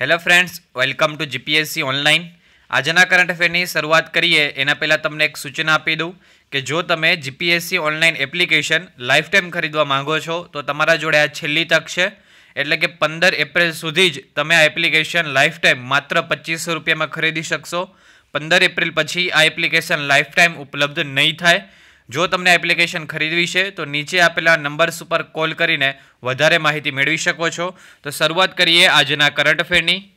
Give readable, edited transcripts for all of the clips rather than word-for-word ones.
Hello friends, welcome to GPSC online. આજના current અફેરની શરૂઆત કરીએ એના પહેલાં તમને એક સૂચના આપી દઉં કે જો તમે GPSC online application life time ખરીદવા માંગો છો તો તમારા જોડે આ છેલ્લી તક છે. એટલે કે 15 એપ્રિલ સુધી જ તમે આ એપ્લિકેશન લાઈફ ટાઈમ માત્ર 2500 રૂપિયામાં ખરીદી શકશો. 15 એપ્રિલ પછી આ એપ્લિકેશન લાઈફ ટાઈમ ઉપલબ્ધ નહીં થાય. જો તમને એપ્લિકેશન ખરીદવી છે તો નીચે આપેલા નંબર્સ ઉપર કોલ કરીને વધારે માહિતી મેળવી શકો છો. તો શરૂઆત કરીએ આજના કરંટ અફેરની.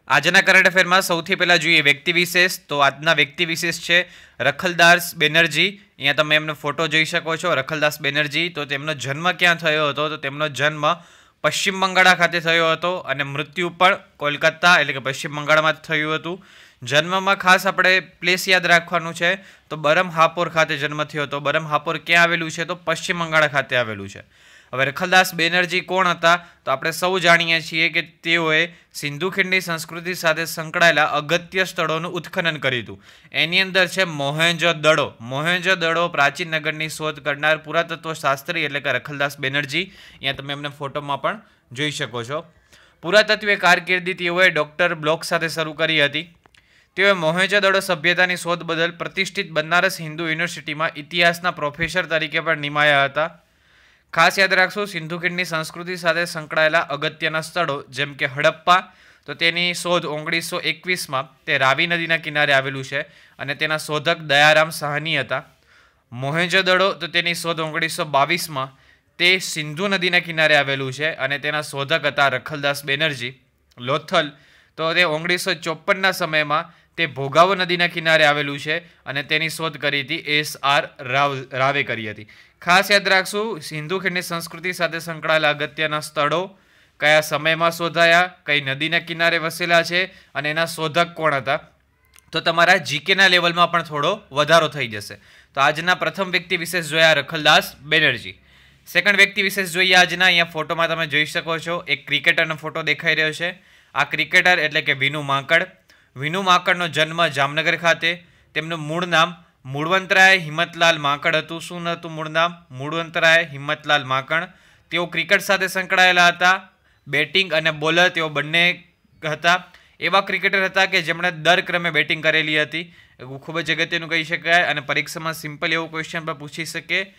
આજના કરંટ અફેરમાં સૌથી પહેલાં જોઈએ વ્યક્તિ વિશેષ. તો આજના વ્યક્તિ વિશેષ છે રખલદાસ બેનર્જી. અહીંયા તમે એમનો ફોટો જોઈ શકો છો. રખલદાસ બેનર્જી, તો તેમનો જન્મ ક્યાં થયો હતો? તો તેમનો જન્મ પશ્ચિમ બંગાળ ખાતે થયો હતો અને મૃત્યુ પણ કોલકાતા એટલે કે પશ્ચિમ બંગાળમાં જ થયું હતું. જન્મમાં ખાસ આપણે પ્લેસ યાદ રાખવાનું છે. તો બરમહાપોર ખાતે જન્મ થયો હતો. બરમહાપોર ક્યાં આવેલું છે? તો પશ્ચિમ બંગાળ ખાતે આવેલું છે. હવે રખલદાસ બેનર્જી કોણ હતા? તો આપણે સૌ જાણીએ છીએ કે તેઓએ સિંધુ ખીણની સંસ્કૃતિ સાથે સંકળાયેલા અગત્ય સ્થળોનું ઉત્ખનન કર્યું હતું. એની અંદર છે મોહેંજો-દડો. મોહેંજો-દડો પ્રાચીન નગરની શોધ કરનાર પુરાતત્વ શાસ્ત્રી એટલે કે રખલદાસ બેનર્જી. અહીંયા તમે એમને ફોટોમાં પણ જોઈ શકો છો. પુરાતત્વીય કારકિર્દી તેઓએ ડૉક્ટર બ્લોક સાથે શરૂ કરી હતી. તેઓએ મોહેંજો-દડો સભ્યતાની શોધ બદલ પ્રતિષ્ઠિત બનારસ હિન્દુ યુનિવર્સિટીમાં ઇતિહાસના પ્રોફેસર તરીકે પણ નિમાયા હતા. ખાસ યાદ રાખશો, સિંધુ ખીણની સંસ્કૃતિ સાથે સંકળાયેલા અગત્યના સ્થળો જેમ કે હડપ્પા, તો તેની શોધ 1921માં તે રાવી નદીના કિનારે આવેલું છે અને તેના શોધક દયારામ સાહની હતા. મોહેંજો-દડો, તો તેની શોધ 1922માં તે સિંધુ નદીના કિનારે આવેલું છે અને તેના શોધક હતા રખલદાસ બેનર્જી. લોથલ, તો તે 1954ના સમયમાં તે ભોગાવો નદીના કિનારે આવેલું છે અને તેની શોધ કરી હતી S.R. રાવે કરી હતી. ખાસ યાદ રાખશું, સિંધુ ખીણની સંસ્કૃતિ સાથે સંકળાયેલા અગત્યના સ્થળો કયા સમયમાં શોધાયા, કઈ નદીના કિનારે વસેલા છે અને એના શોધક કોણ હતા. તો તમારા જીકેના લેવલમાં પણ થોડો વધારો થઈ જશે. તો આજના પ્રથમ વ્યક્તિ વિશેષ જોયા રખલદાસ બેનર્જી. સેકન્ડ વ્યક્તિ વિશેષ જોઈએ આજના. અહીંયા ફોટોમાં તમે જોઈ શકો છો એક ક્રિકેટરનો ફોટો દેખાઈ રહ્યો છે. આ ક્રિકેટર એટલે કે વિનુ માંકડ. વિનુ માંકડનો જન્મ જામનગર ખાતે. તેમનું મૂળ નામ મૂળવંતરાય હિંમતલાલ માંકડ હતું. શું હતું મૂળ નામ? મૂળવંતરાય હિંમતલાલ માંકડ. તેઓ ક્રિકેટ સાથે સંકળાયેલા હતા. બેટિંગ અને બોલર તેઓ બંને હતા. એવા ક્રિકેટર હતા કે જેમણે દર ક્રમે બેટિંગ કરેલી હતી. ખૂબ જ અગત્યનું કહી શકાય અને પરીક્ષામાં સિમ્પલ એવો ક્વેશ્ચન પણ પૂછી શકે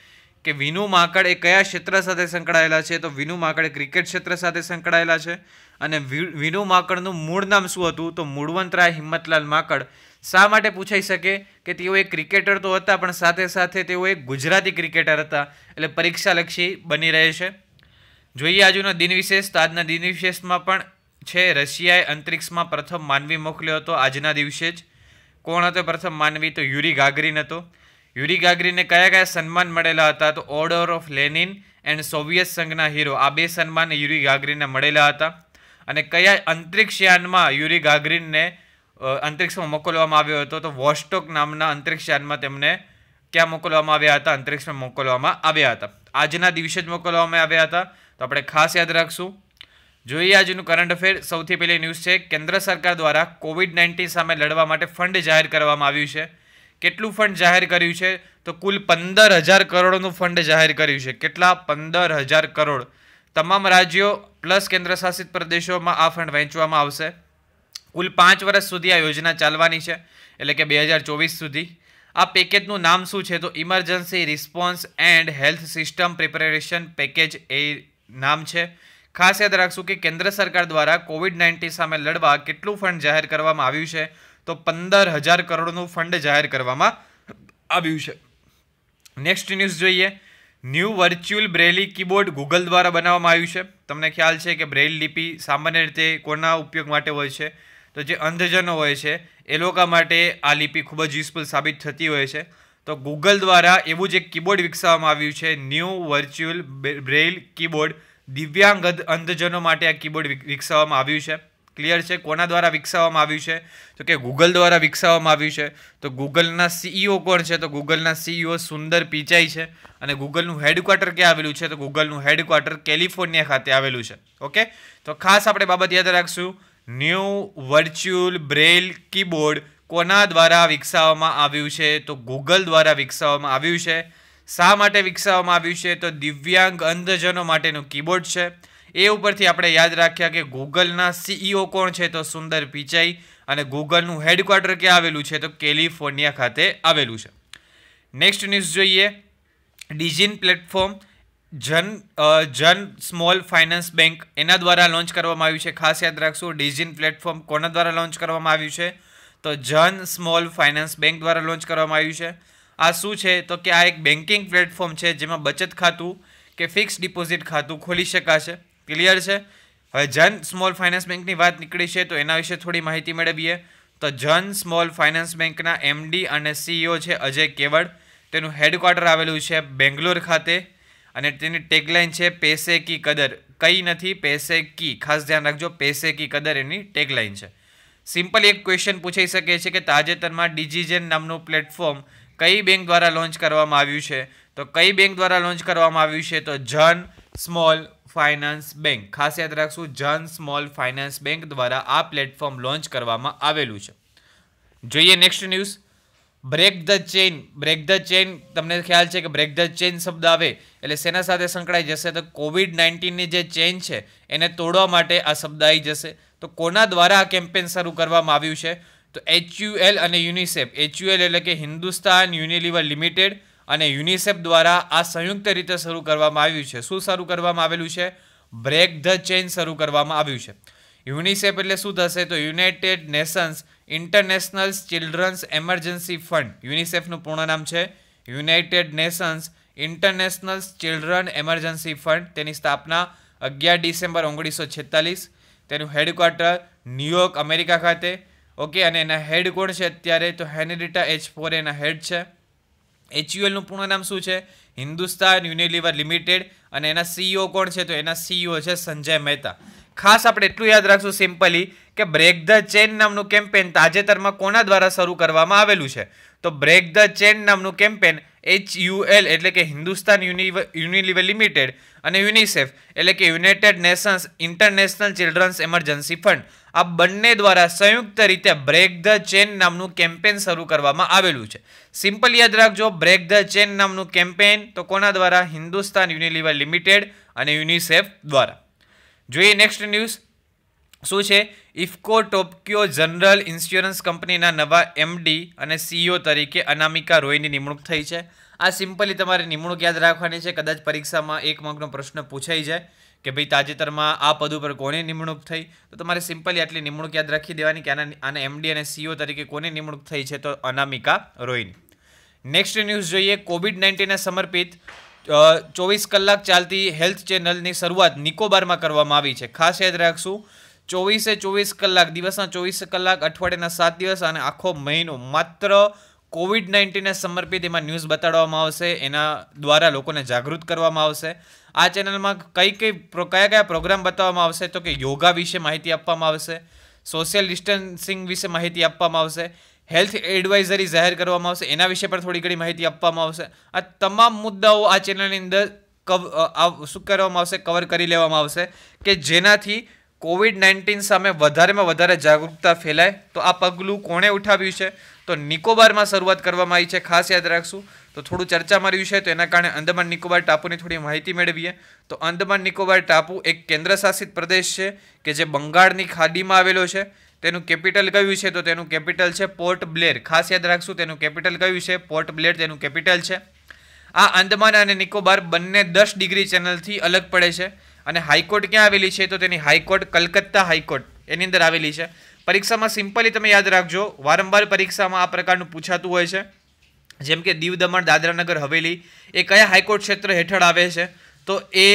કે વિનુ માંકડ એ કયા ક્ષેત્ર સાથે સંકળાયેલા છે? તો વિનુ માંકડ ક્રિકેટ ક્ષેત્ર સાથે સંકળાયેલા છે. અને વિનુ માંકડનું મૂળ નામ શું હતું? તો મૂળવંતરાય હિંમતલાલ માંકડ. શા માટે પૂછાઈ શકે કે તેઓ એક ક્રિકેટર તો હતા પણ સાથે સાથે તેઓ એક ગુજરાતી ક્રિકેટર હતા, એટલે પરીક્ષાલક્ષી બની રહે છે. જોઈએ આજનો દિન વિશેષ. તો આજના દિન વિશેષમાં પણ છે રશિયાએ અંતરિક્ષમાં પ્રથમ માનવી મોકલ્યો હતો આજના દિવસે જ. કોણ હતો પ્રથમ માનવી? તો યુરી ગાગરીન હતો. યુરી ગાગરીનને કયા કયા સન્માન મળેલા હતા? તો order of Lenin and Soviet સંઘના હીરો. આ બે સન્માન યુરી ગાગરીનને મળેલા હતા. અને કયા અંતરિક્ષયાનમાં યુરી ગાગરીનને અંતરિક્ષમાં મોકલવામાં આવ્યો હતો? તો વોસ્ટોક નામના અંતરિક્ષયાનમાં તેમને ક્યાં મોકલવામાં આવ્યા હતા? અંતરિક્ષમાં મોકલવામાં આવ્યા હતા. આજના દિવસે જ મોકલવામાં આવ્યા હતા. તો આપણે ખાસ યાદ રાખશું. જોઈએ આજનું કરંટ અફેર. સૌથી પહેલી ન્યૂઝ છે કેન્દ્ર સરકાર દ્વારા COVID-19 સામે લડવા માટે ફંડ જાહેર કરવામાં આવ્યું છે. કેટલું ફંડ જાહેર કર્યું છે? તો કુલ 15,000 કરોડનું ફંડ જાહેર કર્યું છે. કેટલા? 15,000 કરોડ. તમામ રાજ્યો પ્લસ કેન્દ્ર શાસિત પ્રદેશોમાં આ ફંડ વહેંચવામાં આવશે. કુલ 5 વર્ષ સુધી આ યોજના ચાલવાની છે, એટલે કે 2024 સુધી. આ પેકેજનું નામ શું છે? તો emergency response and health system preparation package એ નામ છે. ખાસ યાદ રાખશું કે કેન્દ્ર સરકાર દ્વારા COVID-19 સામે લડવા કેટલું ફંડ જાહેર કરવામાં આવ્યું છે? તો 15,000 કરોડનું ફંડ જાહેર કરવામાં આવ્યું છે. નેક્સ્ટ ન્યૂઝ જોઈએ. ન્યૂ વર્ચ્યુઅલ બ્રેલી કીબોર્ડ ગૂગલ દ્વારા બનાવવામાં આવ્યું છે. તમને ખ્યાલ છે કે બ્રેલ લિપિ સામાન્ય રીતે કોના ઉપયોગ માટે હોય છે? તો જે અંધજનો હોય છે એ લોકો માટે આ લિપિ ખૂબ જ યુઝફુલ સાબિત થતી હોય છે. તો ગૂગલ દ્વારા એવું જ એક કીબોર્ડ વિકસાવવામાં આવ્યું છે, ન્યૂ વર્ચ્યુઅલ બ્રેલ કીબોર્ડ. દિવ્યાંગ અંધજનો માટે આ કીબોર્ડ વિકસાવવામાં આવ્યું છે. ક્લિયર છે? કોના દ્વારા વિકસાવવામાં આવ્યું છે? તો કે ગૂગલ દ્વારા વિકસાવવામાં આવ્યું છે. તો ગૂગલના CEO કોણ છે? તો ગૂગલના CEO સુંદર પિચાઈ છે. અને ગૂગલનું હેડક્વાર્ટર ક્યાં આવેલું છે? તો ગૂગલનું હેડક્વાર્ટર કેલિફોર્નિયા ખાતે આવેલું છે. ઓકે, તો ખાસ આપણે બાબત યાદ રાખશું. ન્યૂ વર્ચ્યુઅલ બ્રેલ કીબોર્ડ કોના દ્વારા વિકસાવવામાં આવ્યું છે? તો ગૂગલ દ્વારા વિકસાવવામાં આવ્યું છે. શા માટે વિકસાવવામાં આવ્યું છે? તો દિવ્યાંગ અંધજનો માટેનું કીબોર્ડ છે. એ ઉપરથી આપણે યાદ રાખ્યા કે ગૂગલના CEO કોણ છે, તો સુંદર પિચાઈ, અને ગૂગલનું હેડક્વાર્ટર ક્યાં આવેલું છે, તો કેલિફોર્નિયા ખાતે આવેલું છે. નેક્સ્ટ ન્યૂઝ જોઈએ. ડિજિન પ્લેટફોર્મ જન સ્મોલ ફાઇનાન્સ બેંક એના દ્વારા લોન્ચ કરવામાં આવ્યું છે. ખાસ યાદ રાખશું, ડિજિન પ્લેટફોર્મ કોના દ્વારા લોન્ચ કરવામાં આવ્યું છે, તો જન સ્મોલ ફાઇનાન્સ બેંક દ્વારા લોન્ચ કરવામાં આવ્યું છે. આ શું છે, તો કે આ એક બેન્કિંગ પ્લેટફોર્મ છે જેમાં બચત ખાતું કે ફિક્સ ડિપોઝિટ ખાતું ખોલી શકાશે. ક્લિયર છે. હવે જન સ્મોલ ફાઇનાન્સ બેંકની વાત નીકળી છે તો એના વિશે થોડી માહિતી મેળવીએ. તો જન સ્મોલ ફાઇનાન્સ બેંકના MD અને CEO છે અજય કેવડ. તેનું હેડક્વાર્ટર આવેલું છે બેંગ્લોર ખાતે, અને તેની ટેગલાઇન છે પૈસે કી કદર. કઈ નથી, પૈસે કી, ખાસ ધ્યાન રાખજો, પૈસે કી કદર એની ટેગલાઇન છે. સિમ્પલ એક ક્વેશ્ચન પૂછાઈ શકે છે કે તાજેતરમાં ડિજિજન નામનું પ્લેટફોર્મ કઈ બેંક દ્વારા લોન્ચ કરવામાં આવ્યું છે, તો કઈ બેંક દ્વારા લોન્ચ કરવામાં આવ્યું છે, તો જન સ્મોલ ફાઇનાન્સ બેંક. ખાસ યાદ રાખશું, જન સ્મોલ ફાઇનાન્સ બેંક દ્વારા આ પ્લેટફોર્મ લોન્ચ કરવામાં આવેલું છે. જોઈએ next news. Break the chain. Break the chain, તમને ખ્યાલ છે કે બ્રેક ધ ચેઇન શબ્દ આવે એટલે શેના સાથે સંકળાઈ જશે, તો COVID-19ની જે ચેઇન છે એને તોડવા માટે આ શબ્દ આવી જશે. તો કોના દ્વારા આ કેમ્પેન શરૂ કરવામાં આવ્યું છે, તો HUL અને યુનિસેફ. HUL એટલે કે હિન્દુસ્તાન યુનિલિવર લિમિટેડ અને યુનિસેફ દ્વારા આ સંયુક્ત રીતે શરૂ કરવામાં આવ્યું છે. શું શરૂ કરવામાં આવેલું છે, બ્રેક ધ ચેઇન શરૂ કરવામાં આવ્યું છે. યુનિસેફ એટલે શું થશે, તો United Nations International Children's Emergency Fund. યુનિસેફનું પૂર્ણ નામ છે United Nations International Children Emergency Fund. તેની સ્થાપના 11 ડિસેમ્બર 1946. તેનું હેડક્વાર્ટર ન્યુયોર્ક અમેરિકા ખાતે. ઓકે, અને એના હેડ કોણ છે અત્યારે, તો હેનરીટા H. એના હેડ છે. HULનું પૂર્ણ નામ શું છે, હિન્દુસ્તાન યુનિલિવર લિમિટેડ, અને એના CEO કોણ છે, તો એના CEO છે સંજય મહેતા. ખાસ આપણે એટલું યાદ રાખશું સિમ્પલી કે બ્રેક ધ ચેન નામનું કેમ્પેન તાજેતરમાં કોના દ્વારા શરૂ કરવામાં આવેલું છે, તો બ્રેક ધ ચેન નામનું કેમ્પેન HUL એટલે કે હિન્દુસ્તાન યુનિલિવર લિમિટેડ અને યુનિસેફ એટલે કે United Nations International Children's Emergency Fund, આ બંને દ્વારા સંયુક્ત રીતે બ્રેક ધ ચેન નામનું કેમ્પેન શરૂ કરવામાં આવેલું છે. સિમ્પલ યાદ રાખજો, બ્રેક ધ ચેન નામનું કેમ્પેન તો કોના દ્વારા, હિન્દુસ્તાન યુનિલિવર લિમિટેડ અને યુનિસેફ દ્વારા. જોઈએ નેક્સ્ટ ન્યૂઝ. શું છે, ઇફકો ટોક્યો જનરલ ઇન્સ્યોરન્સ કંપનીના નવા MD અને CEO તરીકે અનામિકા રોયની નિમણૂક થઈ છે. આ સિમ્પલી તમારે નિમણૂક યાદ રાખવાની છે. કદાચ પરીક્ષામાં એક માર્કનો પ્રશ્ન પૂછાઈ જાય કે ભાઈ તાજેતરમાં આ પદ ઉપર કોની નિમણૂક થઈ, તો તમારે સિમ્પલી આટલી નિમણૂક યાદ રાખી દેવાની કે આના MD અને CEO તરીકે કોની નિમણૂક થઈ છે, તો અનામિકા રોયની. નેક્સ્ટ ન્યૂઝ જોઈએ. COVID-19ને સમર્પિત 24 કલાક ચાલતી હેલ્થ ચેનલની શરૂઆત નિકોબારમાં કરવામાં આવી છે. ખાસ યાદ રાખશું, 24 કલાક, દિવસના 24 કલાક, અઠવાડિયાના 7 દિવસ અને આખો મહિનો માત્ર COVID-19ને સમર્પિત એમાં ન્યૂઝ બતાડવામાં આવશે. એના દ્વારા લોકોને જાગૃત કરવામાં આવશે. આ ચેનલમાં કયા પ્રોગ્રામ બતાવવામાં આવશે, તો કે યોગા વિશે માહિતી આપવામાં આવશે, સોશિયલ ડિસ્ટન્સિંગ વિશે માહિતી આપવામાં આવશે, હેલ્થ એડવાઇઝરી જાહેર કરવામાં આવશે, એના વિશે પણ થોડી ઘણી માહિતી આપવામાં આવશે. આ તમામ મુદ્દાઓ આ ચેનલની અંદર શું કરવામાં આવશે, કવર કરી લેવામાં આવશે કે જેનાથી COVID-19 સામે વધારેમાં વધારે જાગૃતતા ફેલાય. તો આ પગલું કોણે ઉઠાવ્યું છે, તો નિકોબારમાં શરૂઆત કરવામાં આવી છે. ખાસ યાદ રાખશું. તો થોડું ચર્ચામાં રહ્યું છે, તો એના કારણે અંદમાન નિકોબાર ટાપુની થોડી માહિતી મેળવીએ. તો અંદમાન નિકોબાર ટાપુ એક કેન્દ્રશાસિત પ્રદેશ છે કે જે બંગાળની ખાડીમાં આવેલો છે. તેનું કેપિટલ કયું છે, તો તેનું કેપિટલ છે પોર્ટ બ્લેર. ખાસ યાદ રાખશું, તેનું કેપિટલ કયું છે, પોર્ટ બ્લેર તેનું કેપિટલ છે. આ અંદમાન અને નિકોબાર બંને 10 ડિગ્રી ચેનલથી અલગ પડે છે. અને હાઈકોર્ટ ક્યાં આવેલી છે, તો તેની હાઈકોર્ટ કલકત્તા હાઈકોર્ટ એની અંદર આવેલી છે. પરીક્ષામાં સિમ્પલી તમે યાદ રાખજો, વારંવાર પરીક્ષામાં આ પ્રકારનું પૂછાતું હોય છે. જેમ કે દીવ દમણ દાદરા નગર હવેલી એ કયા હાઈકોર્ટ ક્ષેત્ર હેઠળ આવે છે, તો એ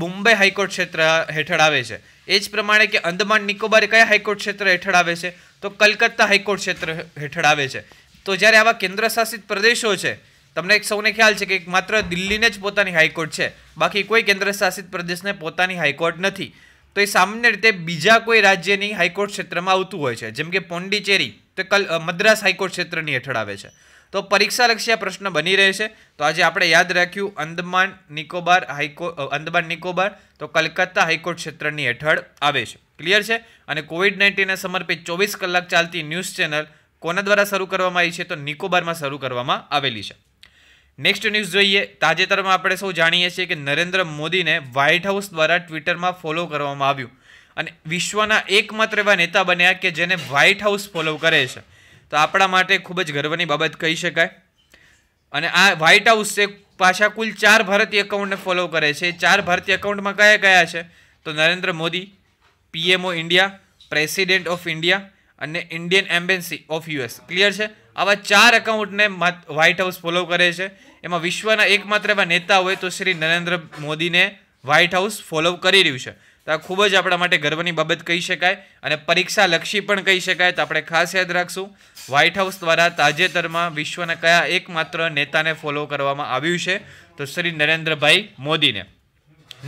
મુંબઈ હાઈકોર્ટ ક્ષેત્ર હેઠળ આવે છે. એ જ પ્રમાણે કે અંદમાન નિકોબાર એ કયા હાઈકોર્ટ ક્ષેત્ર હેઠળ આવે છે, તો કલકત્તા હાઈકોર્ટ ક્ષેત્ર હેઠળ આવે છે. તો જ્યારે આવા કેન્દ્રશાસિત પ્રદેશો છે, તમને સૌને ખ્યાલ છે કે માત્ર દિલ્હીને જ પોતાની હાઈકોર્ટ છે, બાકી કોઈ કેન્દ્રશાસિત પ્રદેશને પોતાની હાઈકોર્ટ નથી. તો એ સામાન્ય રીતે બીજા કોઈ રાજ્યની હાઈકોર્ટ ક્ષેત્રમાં આવતું હોય છે. જેમ કે પોંડિચેરી તો મદ્રાસ હાઈકોર્ટ ક્ષેત્રની હેઠળ આવે છે. તો પરીક્ષાલક્ષી આ પ્રશ્ન બની રહે છે. તો આજે આપણે યાદ રાખ્યું અંદમાન નિકોબાર તો કલકત્તા હાઈકોર્ટ ક્ષેત્રની હેઠળ આવે છે. ક્લિયર છે. અને COVID-19ને સમર્પિત 24 કલાક ચાલતી ન્યૂઝ ચેનલ કોના દ્વારા શરૂ કરવામાં આવી છે, તો નિકોબારમાં શરૂ કરવામાં આવેલી છે. નેક્સ્ટ ન્યૂઝ જોઈએ. તાજેતરમાં આપણે સૌ જાણીએ છીએ કે નરેન્દ્ર મોદીને વ્હાઇટ હાઉસ દ્વારા ટ્વિટરમાં ફોલો કરવામાં આવ્યું અને વિશ્વના એકમાત્ર એવા નેતા બન્યા કે જેને વ્હાઇટ હાઉસ ફોલો કરે છે. તો આપણા માટે ખૂબ જ ગર્વની બાબત કહી શકાય. અને આ વ્હાઇટ હાઉસ છે પાછા કુલ 4 ભારતીય એકાઉન્ટને ફોલો કરે છે. 4 ભારતીય એકાઉન્ટમાં કયા કયા છે? તો Narendra Modi, PMO India, President of India અને Indian Embassy of US. Clear છે? આવા 4 એકાઉન્ટને વ્હાઇટ હાઉસ ફોલો કરે છે. એમાં વિશ્વના એકમાત્ર એવા નેતા હોય તો શ્રી નરેન્દ્ર મોદીને વ્હાઇટ હાઉસ ફોલો કરી રહ્યું છે. તો આ ખૂબ જ આપણા માટે ગર્વની બાબત કહી શકાય અને પરીક્ષા લક્ષી પણ કહી શકાય. તો આપણે ખાસ યાદ રાખશું વ્હાઇટ હાઉસ દ્વારા તાજેતરમાં વિશ્વના કયા એકમાત્ર નેતાને ફોલો કરવામાં આવ્યું છે? તો શ્રી નરેન્દ્રભાઈ મોદીને.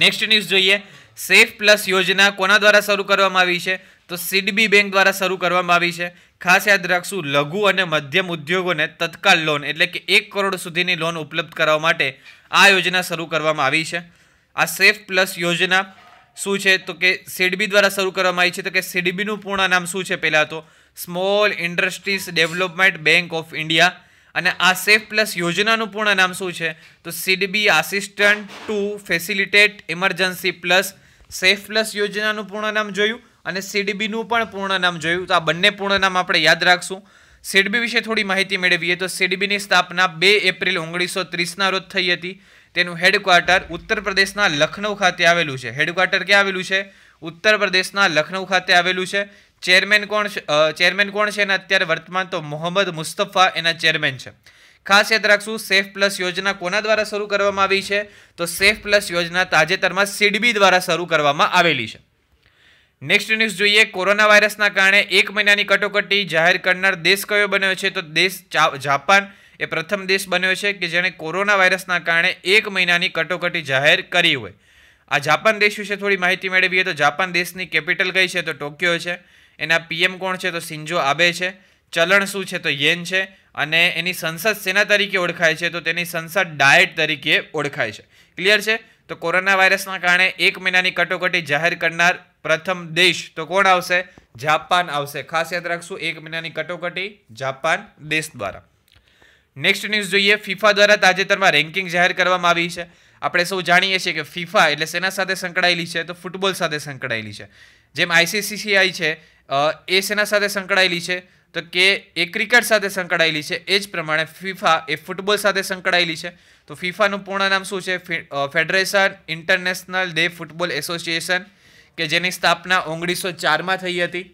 નેક્સ્ટ ન્યૂઝ જોઈએ. સેફ પ્લસ યોજના કોના દ્વારા શરૂ કરવામાં આવી છે? તો સિડબી બેંક દ્વારા શરૂ કરવામાં આવી છે. ખાસ યાદ રાખશું લઘુ અને મધ્યમ ઉદ્યોગોને તત્કાલ લોન એટલે કે 1 કરોડ સુધીની લોન ઉપલબ્ધ કરાવવા માટે આ યોજના શરૂ કરવામાં આવી છે. આ સેફ પ્લસ યોજના શું છે? તો કે સિડબી દ્વારા શરૂ કરવામાં આવી છે. તો કે સિડબીનું પૂર્ણ નામ શું છે? પહેલાં તો small industries development bank of India. અને આ સેફ પ્લસ યોજનાનું પૂર્ણ નામ શું છે? તો SIDBI assistant to facilitate emergency plus. Safe plus યોજનાનું પૂર્ણ નામ જોયું અને સિડબીનું પણ પૂર્ણ નામ જોયું. તો આ બંને પૂર્ણ નામ આપણે યાદ રાખશું. સિડબી વિશે થોડી માહિતી મેળવીએ તો સિડબીની સ્થાપના 2 એપ્રિલ 1930ના રોજ થઈ હતી. તેનું હેડક્વાર્ટર ઉત્તર પ્રદેશના લખનઉ ખાતે આવેલું છે. હેડક્વાર્ટર ક્યાં આવેલું છે? ઉત્તર પ્રદેશના લખનઉ ખાતે આવેલું છે. ચેરમેન કોણ છે એના અત્યારે વર્તમાન તો મોહમ્મદ મુસ્તફા એના ચેરમેન છે. ખાસ યાદ રાખશું સેફ પ્લસ યોજના કોના દ્વારા શરૂ કરવામાં આવી છે? તો સેફ પ્લસ યોજના તાજેતરમાં સિડબી દ્વારા શરૂ કરવામાં આવેલી છે. નેક્સ્ટ ન્યૂઝ જોઈએ. કોરોના વાયરસના કારણે 1 મહિનાની કટોકટી જાહેર કરનાર દેશ કયો બન્યો છે? તો દેશ જાપાન એ પ્રથમ દેશ બન્યો છે કે જેણે કોરોના વાયરસના કારણે 1 મહિનાની કટોકટી જાહેર કરી હોય. આ જાપાન દેશ વિશે થોડી માહિતી મેળવીએ તો જાપાન દેશની કેપિટલ કઈ છે? તો ટોક્યો છે. એના પીએમ કોણ છે? તો શિન્ઝો આબે છે. ચલણ શું છે? તો યેન છે. અને એની સંસદ સેના તરીકે ઓળખાય છે? તો તેની સંસદ ડાયટ તરીકે ઓળખાય છે. ક્લિયર છે? તો કોરોના વાયરસના કારણે 1 મહિનાની કટોકટી જાહેર કરનાર પ્રથમ દેશ તો કોણ આવશે? જાપાન આવશે. ખાસ યાદ રાખશું 1 મહિનાની કટોકટી જાપાન દેશ દ્વારા. નેક્સ્ટ ન્યૂઝ જોઈએ. ફિફા દ્વારા તાજેતરમાં રેન્કિંગ જાહેર કરવામાં આવી છે. આપણે સૌ જાણીએ છીએ કે ફિફા એટલે શેના સાથે સંકળાયેલી છે? તો ફૂટબોલ સાથે સંકળાયેલી છે. જેમ આઈસીસીસીઆઈ છે એ શેના સાથે સંકળાયેલી છે? તો કે એ ક્રિકેટ સાથે સંકળાયેલી છે. એ જ પ્રમાણે ફિફા એ ફૂટબોલ સાથે સંકળાયેલી છે. તો ફિફાનું પૂર્ણ નામ શું છે? Federation international day football association કે જેની સ્થાપના 1904માં થઈ હતી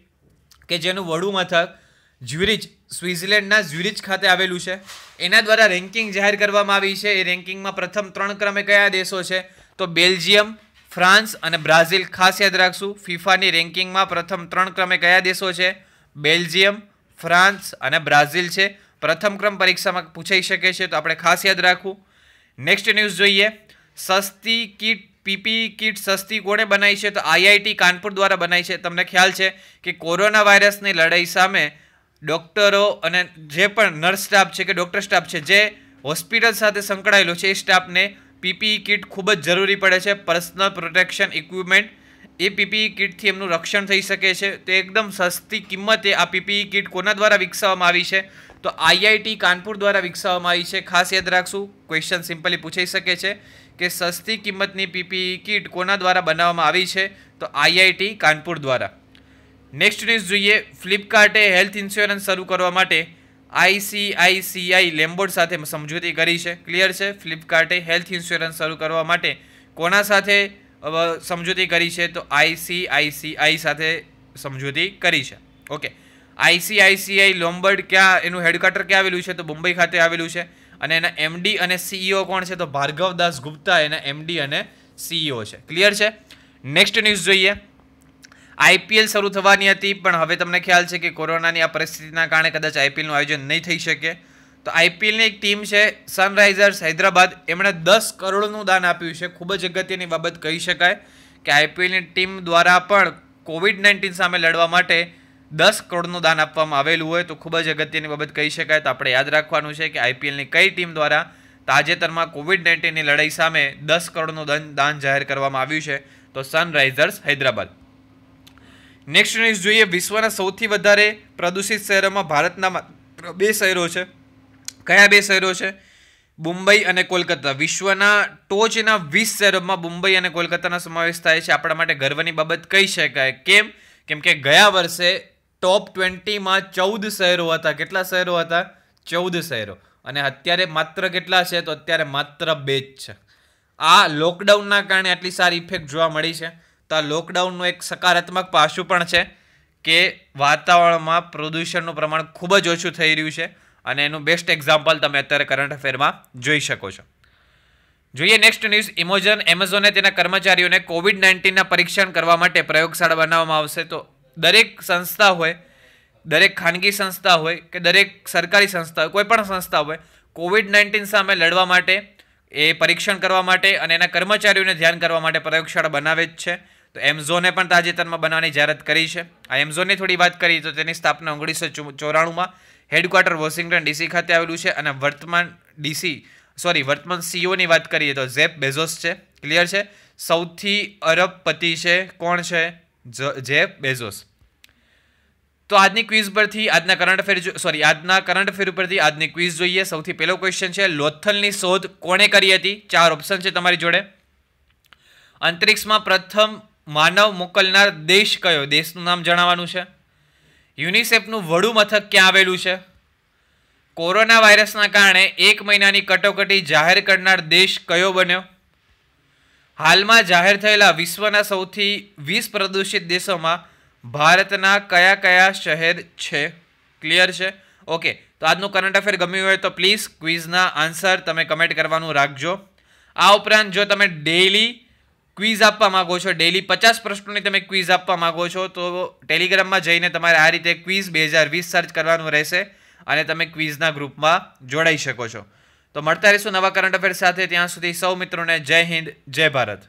કે જેનું વડું મથક જ્યુરિચ સ્વિટ્ઝરલેન્ડના જ્યુરિચ ખાતે આવેલું છે. એના દ્વારા રેન્કિંગ જાહેર કરવામાં આવી છે. એ રેન્કિંગમાં પ્રથમ 3 ક્રમે કયા દેશો છે? તો બેલ્જિયમ, ફ્રાન્સ અને બ્રાઝિલ. ખાસ યાદ રાખશું ફિફાની રેન્કિંગમાં પ્રથમ 3 ક્રમે કયા દેશો છે? બેલ્જિયમ, ફ્રાન્સ અને બ્રાઝિલ છે. પ્રથમ ક્રમ પરીક્ષામાં પૂછાઈ શકે છે તો આપણે ખાસ યાદ રાખવું. નેક્સ્ટ ન્યૂઝ જોઈએ. સસ્તી કીટ પીપીઈ કીટ સસ્તી કોણે બનાવી છે? તો આઈઆઈટી કાનપુર દ્વારા બનાવી છે. તમને ખ્યાલ છે કે કોરોના વાયરસની લડાઈ સામે ડૉક્ટરો અને જે પણ નર્સ સ્ટાફ છે કે ડૉક્ટર સ્ટાફ છે જે હોસ્પિટલ સાથે સંકળાયેલો છે એ સ્ટાફને પીપીઈ કીટ ખૂબ જ જરૂરી પડે છે. પર્સનલ પ્રોટેક્શન ઇક્વિપમેન્ટ એ પીપીઈ કીટથી એમનું રક્ષણ થઈ શકે છે. તો એકદમ સસ્તી કિંમતે આ પીપીઈ કીટ કોના દ્વારા વિકસાવવામાં આવી છે? તો આઈઆઈટી કાનપુર દ્વારા વિકસાવવામાં આવી છે. ખાસ યાદ રાખશું ક્વેશ્ચન સિમ્પલી પૂછાઈ શકે છે કે સસ્તી કિંમતની પીપીઈ કીટ કોના દ્વારા બનાવવામાં આવી છે? તો આઈઆઈટી કાનપુર દ્વારા. નેક્સ્ટ ન્યૂઝ જોઈએ. ફ્લિપકાર્ટે હેલ્થ ઇન્સ્યોરન્સ શરૂ કરવા માટે આઈસીઆઈસીઆઈ લેમ્બોર્ડ સાથે સમજૂતી કરી છે. ક્લિયર છે? ફ્લિપકાર્ટે હેલ્થ ઇન્સ્યોરન્સ શરૂ કરવા માટે કોના સાથે સમજૂતી કરી છે? તો આઈસીઆઈસીઆઈ સાથે સમજૂતી કરી છે. ઓકે. આઈસીઆઈસીઆઈ લોમ્બર્ડ ક્યાં એનું હેડક્વાર્ટર ક્યાં આવેલું છે? તો મુંબઈ ખાતે આવેલું છે. અને એના એમડી અને સીઈઓ કોણ છે? તો ભાર્ગવ દાસ ગુપ્તા એના એમડી અને સીઈઓ છે. ક્લિયર છે? નેક્સ્ટ ન્યૂઝ જોઈએ. આઈપીએલ શરૂ થવાની હતી પણ હવે તમને ખ્યાલ છે કે કોરોનાની આ પરિસ્થિતિના કારણે કદાચ આઈપીએલનું આયોજન નહીં થઈ શકે. તો આઈપીએલની એક ટીમ છે સનરાઇઝર્સ હૈદરાબાદ. એમણે 10 કરોડનું દાન આપ્યું છે. ખૂબ જ અગત્યની બાબત કહી શકાય કે આઈપીએલની ટીમ દ્વારા પણ કોવિડ-19 સામે લડવા માટે 10 કરોડનું દાન આપવામાં આવેલું હોય તો ખૂબ જ અગત્યની બાબત કહી શકાય. તો આપણે યાદ રાખવાનું છે કે આઈપીએલની કઈ ટીમ દ્વારા તાજેતરમાં કોવિડ-19ની લડાઈ સામે 10 કરોડનું દાન જાહેર કરવામાં આવ્યું છે? તો સનરાઇઝર્સ હૈદરાબાદ. નેક્સ્ટ ન્યૂઝ જોઈએ. વિશ્વના સૌથી વધારે પ્રદૂષિત શહેરોમાં ભારતના 2 શહેરો છે. કયા 2 શહેરો છે? મુંબઈ અને કોલકાતા વિશ્વના ટોચના 20 શહેરોમાં મુંબઈ અને કોલકાતાનો સમાવેશ થાય છે. આપણા માટે ગર્વની બાબત કહી શકાય. કેમ કે ગયા વર્ષે ટોપ 20માં 14 શહેરો હતા. કેટલા શહેરો હતા? 14 શહેરો. અને અત્યારે માત્ર કેટલા છે? તો અત્યારે માત્ર 2 જ છે. આ લોકડાઉનના કારણે આટલી સારી ઇફેક્ટ જોવા મળી છે. તો આ લોકડાઉનનું એક સકારાત્મક પાસું પણ છે કે વાતાવરણમાં પ્રદૂષણનું પ્રમાણ ખૂબ જ ઓછું થઈ રહ્યું છે. અને એનું બેસ્ટ એક્ઝામ્પલ તમે અત્યારે કરંટ અફેરમાં જોઈ શકો છો. જોઈએ નેક્સ્ટ ન્યૂઝ. એમેઝોને તેના કર્મચારીઓને COVID-19ના પરીક્ષણ કરવા માટે પ્રયોગશાળા બનાવવામાં આવશે. તો દરેક સંસ્થા હોય, દરેક ખાનગી સંસ્થા હોય કે દરેક સરકારી સંસ્થા હોય, કોઈ પણ સંસ્થા હોય, COVID-19 સામે લડવા માટે એ પરીક્ષણ કરવા માટે અને એના કર્મચારીઓને ધ્યાન કરવા માટે પ્રયોગશાળા બનાવે જ છે. તો એમેઝોને પણ તાજેતરમાં બનાવવાની જાહેરાત કરી છે. આ એમેઝોનની થોડી વાત કરીએ તો તેની સ્થાપના 1994માં હેડક્વાર્ટર વોશિંગ્ટન DC ખાતે આવેલું છે. અને વર્તમાન CEO ની વાત કરીએ તો જેફ બેઝોસ છે. ક્લિયર છે? સૌથી અરબપતિ છે. કોણ છે? Jeff Bezos. તો આજની ક્વિઝ પરથી આજના કરંટ અફેર ઉપરથી આજની ક્વિઝ જોઈએ. સૌથી પહેલો ક્વેશ્ચન છે, લોથલની શોધ કોણે કરી હતી? 4 ઓપ્શન છે તમારી જોડે. અંતરિક્ષમાં પ્રથમ માનવ મોકલનાર દેશ કયો? દેશનું નામ જણાવવાનું છે. યુનિસેફનું વડું મથક ક્યાં આવેલું છે? કોરોના વાયરસના કારણે 1 મહિનાની કટોકટી જાહેર કરનાર દેશ કયો બન્યો? હાલમાં જાહેર થયેલા વિશ્વના સૌથી 20 પ્રદૂષિત દેશોમાં ભારતના કયા કયા શહેર છે? ક્લિયર છે? ઓકે. તો આજનું કરંટ અફેર ગમ્યું હોય તો પ્લીઝ ક્વિઝના આન્સર તમે કમેન્ટ કરવાનું રાખજો. આ ઉપરાંત જો તમે ડેઇલી ક્વિઝ આપવા માગો છો, ડેઇલી 50 પ્રશ્નોની તમે ક્વિઝ આપવા માગો છો, તો ટેલિગ્રામમાં જઈને તમારે આ રીતે ક્વિઝ 2020 સર્ચ કરવાનું રહેશે અને તમે ક્વિઝના ગ્રુપમાં જોડાઈ શકો છો. તો મળતા રહીશું નવા કરંટ અફેર સાથે. ત્યાં સુધી સૌ મિત્રોને જય હિન્દ, જય ભારત.